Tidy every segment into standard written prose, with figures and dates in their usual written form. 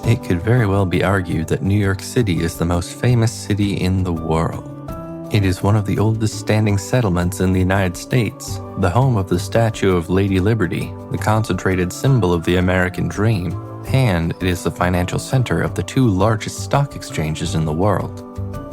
It could very well be argued that New York City is the most famous city in the world. It is one of the oldest standing settlements in the United States, the home of the Statue of Lady Liberty, the concentrated symbol of the American dream, and it is the financial center of the two largest stock exchanges in the world.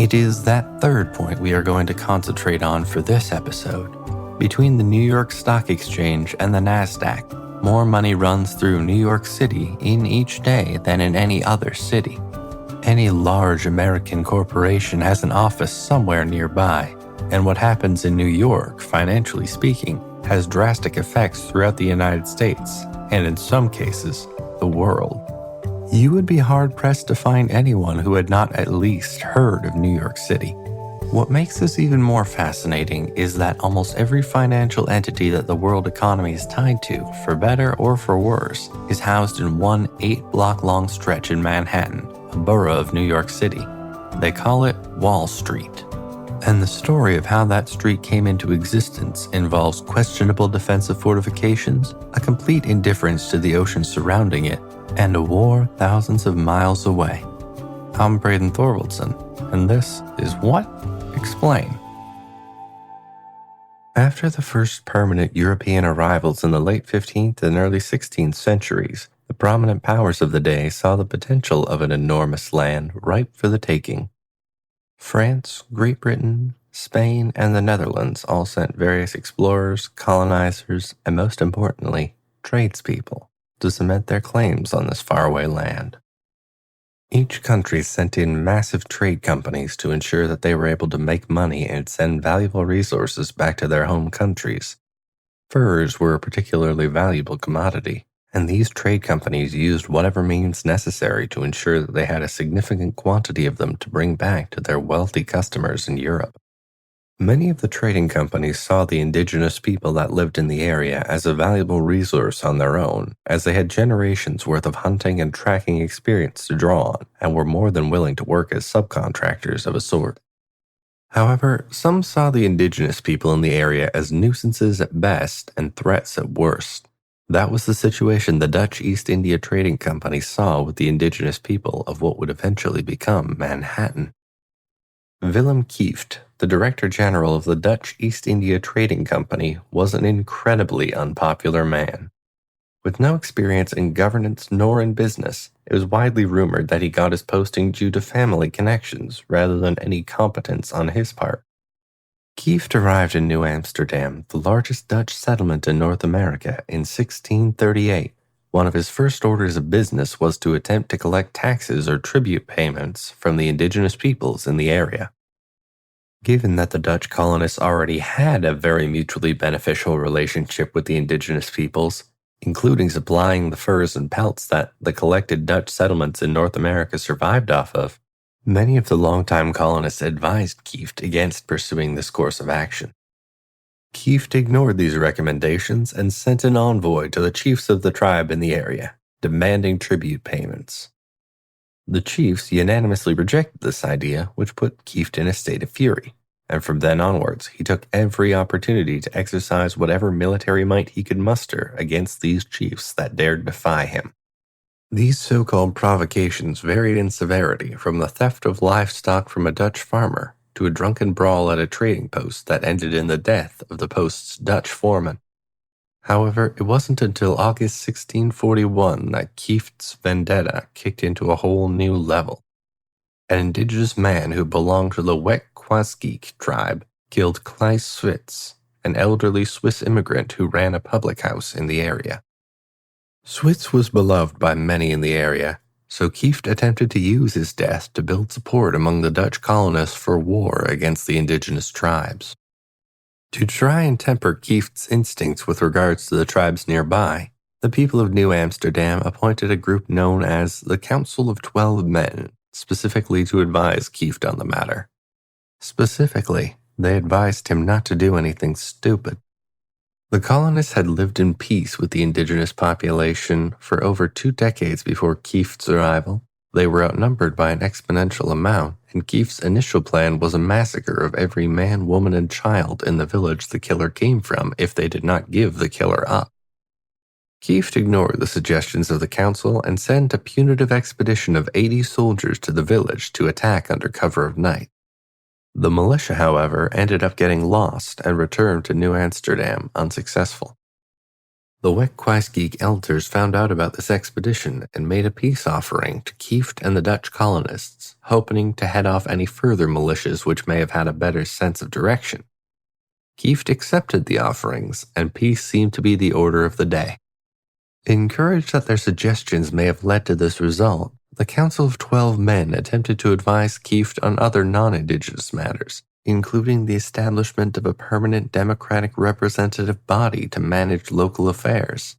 It is that third point we are going to concentrate on for this episode. Between the New York Stock Exchange and the NASDAQ, more money runs through New York City in each day than in any other city. Any large American corporation has an office somewhere nearby, and what happens in New York, financially speaking, has drastic effects throughout the United States, and in some cases, the world. You would be hard-pressed to find anyone who had not at least heard of New York City. What makes this even more fascinating is that almost every financial entity that the world economy is tied to, for better or for worse, is housed in one 8-block-long stretch in Manhattan, a borough of New York City. They call it Wall Street. And the story of how that street came into existence involves questionable defensive fortifications, a complete indifference to the ocean surrounding it, and a war thousands of miles away. I'm Braden Thorvaldson, and this is What? Explain. After the first permanent European arrivals in the late 15th and early 16th centuries, the prominent powers of the day saw the potential of an enormous land ripe for the taking. France, Great Britain, Spain, and the Netherlands all sent various explorers, colonizers, and most importantly, tradespeople to cement their claims on this faraway land. Each country sent in massive trade companies to ensure that they were able to make money and send valuable resources back to their home countries. Furs were a particularly valuable commodity, and these trade companies used whatever means necessary to ensure that they had a significant quantity of them to bring back to their wealthy customers in Europe. Many of the trading companies saw the indigenous people that lived in the area as a valuable resource on their own, as they had generations worth of hunting and tracking experience to draw on, and were more than willing to work as subcontractors of a sort. However, some saw the indigenous people in the area as nuisances at best and threats at worst. That was the situation the Dutch East India Trading Company saw with the indigenous people of what would eventually become Manhattan. Willem Kieft, the Director General of the Dutch East India Trading Company, was an incredibly unpopular man. With no experience in governance nor in business, it was widely rumored that he got his posting due to family connections rather than any competence on his part. Kieft arrived in New Amsterdam, the largest Dutch settlement in North America, in 1638. One of his first orders of business was to attempt to collect taxes or tribute payments from the indigenous peoples in the area. Given that the Dutch colonists already had a very mutually beneficial relationship with the indigenous peoples, including supplying the furs and pelts that the collected Dutch settlements in North America survived off of, many of the longtime colonists advised Kieft against pursuing this course of action. Kieft ignored these recommendations and sent an envoy to the chiefs of the tribe in the area, demanding tribute payments. The chiefs unanimously rejected this idea, which put Kieft in a state of fury, and from then onwards he took every opportunity to exercise whatever military might he could muster against these chiefs that dared defy him. These so-called provocations varied in severity from the theft of livestock from a Dutch farmer to a drunken brawl at a trading post that ended in the death of the post's Dutch foreman. However, it wasn't until August 1641 that Kieft's vendetta kicked into a whole new level. An indigenous man who belonged to the Wetquaesgeek tribe killed Klaes Swits, an elderly Swiss immigrant who ran a public house in the area. Swits was beloved by many in the area, so Kieft attempted to use his death to build support among the Dutch colonists for war against the indigenous tribes. To try and temper Kieft's instincts with regards to the tribes nearby, the people of New Amsterdam appointed a group known as the Council of 12 Men, specifically to advise Kieft on the matter. Specifically, they advised him not to do anything stupid. The colonists had lived in peace with the indigenous population for over 2 decades before Kieft's arrival. They were outnumbered by an exponential amount, and Kieft's initial plan was a massacre of every man, woman, and child in the village the killer came from if they did not give the killer up. Kieft ignored the suggestions of the council and sent a punitive expedition of 80 soldiers to the village to attack under cover of night. The militia, however, ended up getting lost and returned to New Amsterdam unsuccessful. The Wetquaesgeek elders found out about this expedition and made a peace offering to Kieft and the Dutch colonists, hoping to head off any further militias which may have had a better sense of direction. Kieft accepted the offerings, and peace seemed to be the order of the day. Encouraged that their suggestions may have led to this result, the Council of 12 Men attempted to advise Kieft on other non-Indigenous matters, including the establishment of a permanent democratic representative body to manage local affairs.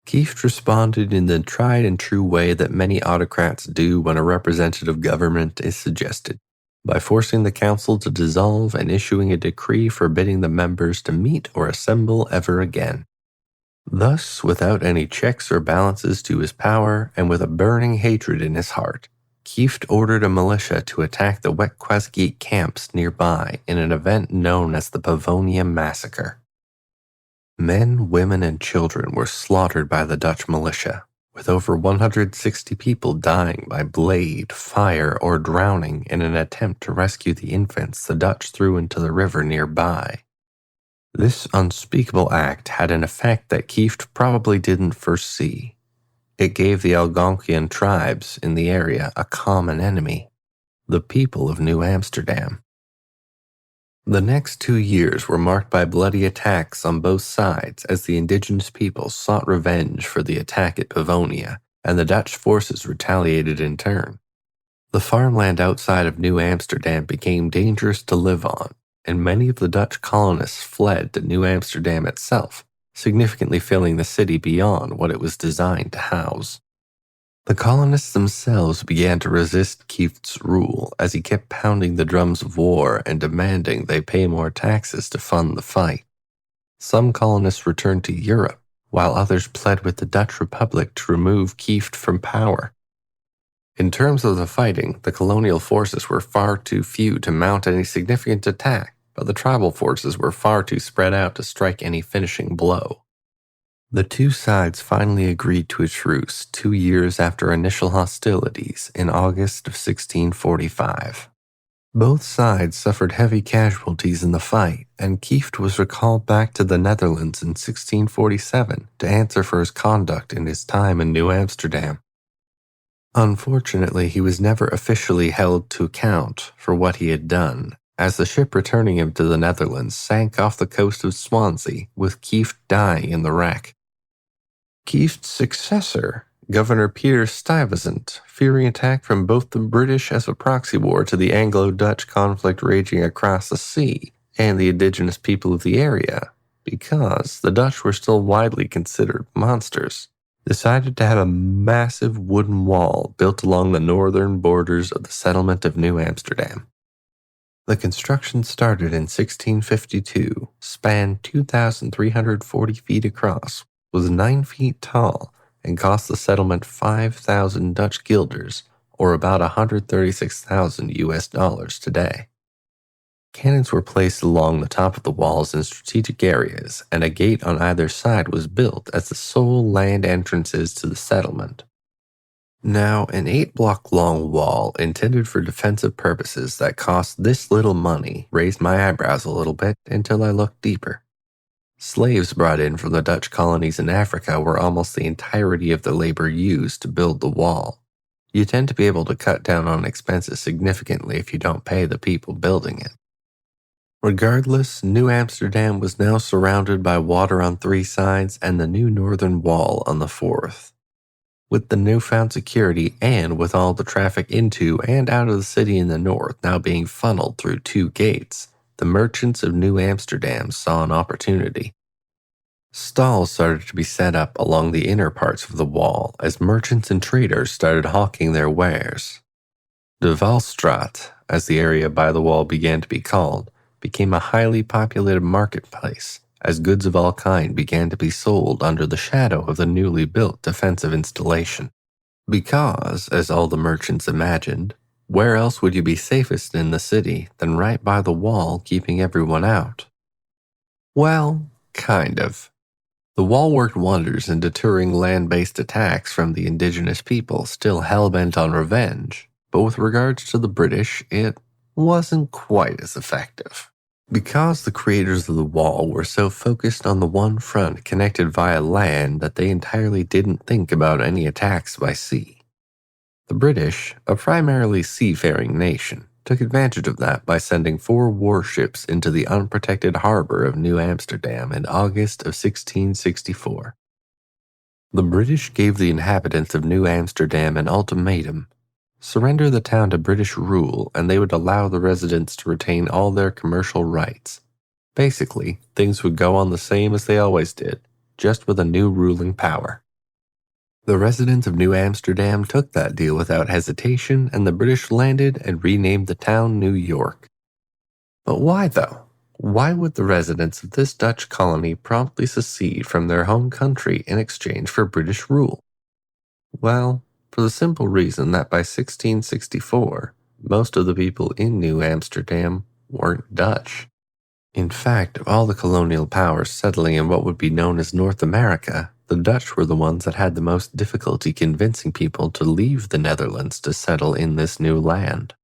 Kieft responded in the tried and true way that many autocrats do when a representative government is suggested, by forcing the council to dissolve and issuing a decree forbidding the members to meet or assemble ever again. Thus, without any checks or balances to his power, and with a burning hatred in his heart, Kieft ordered a militia to attack the Wetquaesgeek camps nearby in an event known as the Pavonia Massacre. Men, women, and children were slaughtered by the Dutch militia, with over 160 people dying by blade, fire, or drowning in an attempt to rescue the infants the Dutch threw into the river nearby. This unspeakable act had an effect that Kieft probably didn't foresee. It gave the Algonquian tribes in the area a common enemy, the people of New Amsterdam. The next 2 years were marked by bloody attacks on both sides as the indigenous people sought revenge for the attack at Pavonia, and the Dutch forces retaliated in turn. The farmland outside of New Amsterdam became dangerous to live on, and many of the Dutch colonists fled to New Amsterdam itself, significantly filling the city beyond what it was designed to house. The colonists themselves began to resist Kieft's rule as he kept pounding the drums of war and demanding they pay more taxes to fund the fight. Some colonists returned to Europe, while others pled with the Dutch Republic to remove Kieft from power. In terms of the fighting, the colonial forces were far too few to mount any significant attack, but the tribal forces were far too spread out to strike any finishing blow. The two sides finally agreed to a truce 2 years after initial hostilities in August of 1645. Both sides suffered heavy casualties in the fight, and Kieft was recalled back to the Netherlands in 1647 to answer for his conduct in his time in New Amsterdam. Unfortunately, he was never officially held to account for what he had done, as the ship returning him to the Netherlands sank off the coast of Swansea, with Kieft dying in the wreck. Kieft's successor, Governor Peter Stuyvesant, fearing attack from both the British as a proxy war to the Anglo-Dutch conflict raging across the sea and the indigenous people of the area, because the Dutch were still widely considered monsters, decided to have a massive wooden wall built along the northern borders of the settlement of New Amsterdam. The construction started in 1652, spanned 2,340 feet across, was 9 feet tall, and cost the settlement 5,000 Dutch guilders, or about $136,000 today. Cannons were placed along the top of the walls in strategic areas, and a gate on either side was built as the sole land entrances to the settlement. Now, an 8-block-long wall intended for defensive purposes that cost this little money raised my eyebrows a little bit until I looked deeper. Slaves brought in from the Dutch colonies in Africa were almost the entirety of the labor used to build the wall. You tend to be able to cut down on expenses significantly if you don't pay the people building it. Regardless, New Amsterdam was now surrounded by water on 3 sides and the new northern wall on the 4th. With the newfound security and with all the traffic into and out of the city in the north now being funneled through 2 gates, the merchants of New Amsterdam saw an opportunity. Stalls started to be set up along the inner parts of the wall as merchants and traders started hawking their wares. De Valstraat, as the area by the wall began to be called, became a highly populated marketplace, as goods of all kinds began to be sold under the shadow of the newly built defensive installation. Because, as all the merchants imagined, where else would you be safest in the city than right by the wall keeping everyone out? Well, kind of. The wall worked wonders in deterring land-based attacks from the indigenous people still hell-bent on revenge, but with regards to the British, it wasn't quite as effective. Because the creators of the wall were so focused on the one front connected via land that they entirely didn't think about any attacks by sea. The British, a primarily seafaring nation, took advantage of that by sending 4 warships into the unprotected harbor of New Amsterdam in August of 1664. The British gave the inhabitants of New Amsterdam an ultimatum: surrender the town to British rule and they would allow the residents to retain all their commercial rights. Basically, things would go on the same as they always did, just with a new ruling power. The residents of New Amsterdam took that deal without hesitation, and the British landed and renamed the town New York. But why, though? Why would the residents of this Dutch colony promptly secede from their home country in exchange for British rule? Well, for the simple reason that by 1664, most of the people in New Amsterdam weren't Dutch. In fact, of all the colonial powers settling in what would be known as North America, the Dutch were the ones that had the most difficulty convincing people to leave the Netherlands to settle in this new land.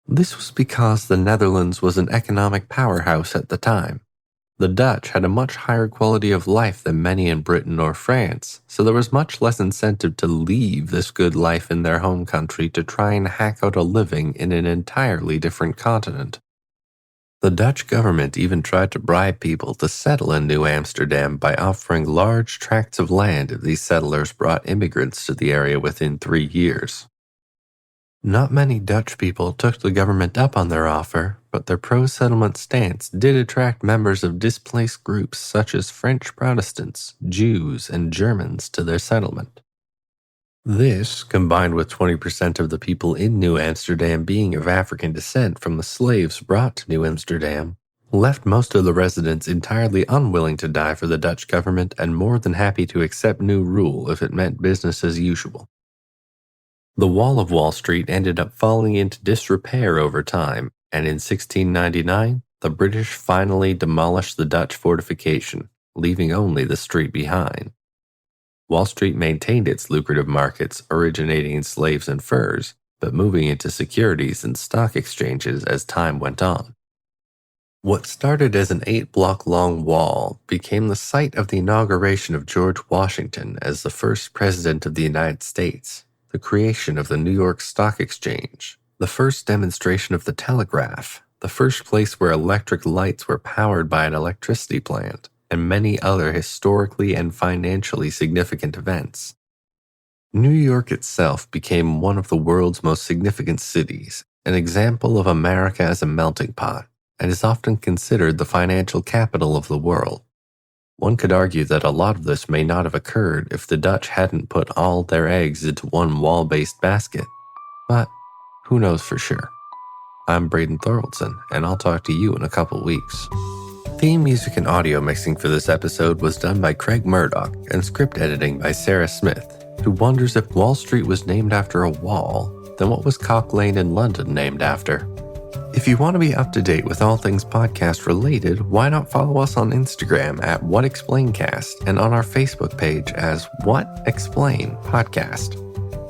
This was because the Netherlands was an economic powerhouse at the time. The Dutch had a much higher quality of life than many in Britain or France, so there was much less incentive to leave this good life in their home country to try and hack out a living in an entirely different continent. The Dutch government even tried to bribe people to settle in New Amsterdam by offering large tracts of land if these settlers brought immigrants to the area within 3 years. Not many Dutch people took the government up on their offer, but their pro-settlement stance did attract members of displaced groups such as French Protestants, Jews, and Germans to their settlement. This, combined with 20% of the people in New Amsterdam being of African descent from the slaves brought to New Amsterdam, left most of the residents entirely unwilling to die for the Dutch government and more than happy to accept new rule if it meant business as usual. The Wall of Wall Street ended up falling into disrepair over time, and in 1699, the British finally demolished the Dutch fortification, leaving only the street behind. Wall Street maintained its lucrative markets originating in slaves and furs, but moving into securities and stock exchanges as time went on. What started as an 8-block-long wall became the site of the inauguration of George Washington as the first president of the United States, the creation of the New York Stock Exchange, the first demonstration of the telegraph, the first place where electric lights were powered by an electricity plant, and many other historically and financially significant events. New York itself became one of the world's most significant cities, an example of America as a melting pot, and is often considered the financial capital of the world. One could argue that a lot of this may not have occurred if the Dutch hadn't put all their eggs into one wall-based basket, but who knows for sure. I'm Braden Thorvaldson, and I'll talk to you in a couple weeks. Theme music and audio mixing for this episode was done by Craig Murdoch and script editing by Sarah Smith, who wonders if Wall Street was named after a wall, then what was Cock Lane in London named after? If you want to be up to date with all things podcast related, why not follow us on Instagram at WhatExplainCast and on our Facebook page as What Explain Podcast.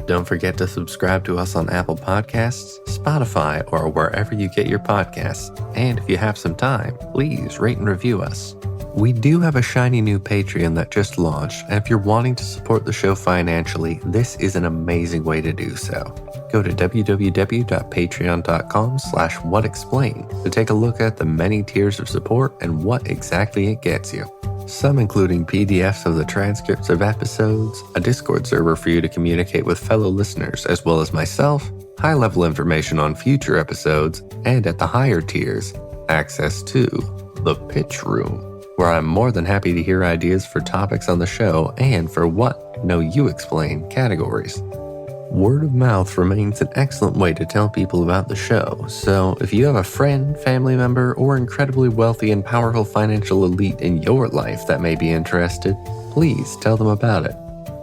Don't forget to subscribe to us on Apple Podcasts, Spotify, or wherever you get your podcasts. And if you have some time, please rate and review us. We do have a shiny new Patreon that just launched, and if you're wanting to support the show financially, this is an amazing way to do so. Go to www.patreon.com/whatexplain to take a look at the many tiers of support and what exactly it gets you. Some including PDFs of the transcripts of episodes, a Discord server for you to communicate with fellow listeners as well as myself, high-level information on future episodes, and at the higher tiers, access to the Pitch Room, where I'm more than happy to hear ideas for topics on the show and for What No You Explain categories. Word of mouth remains an excellent way to tell people about the show, so if you have a friend, family member, or incredibly wealthy and powerful financial elite in your life that may be interested, please tell them about it.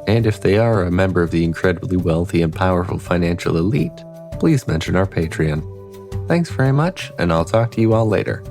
And if they are a member of the incredibly wealthy and powerful financial elite, please mention our Patreon. Thanks very much, and I'll talk to you all later.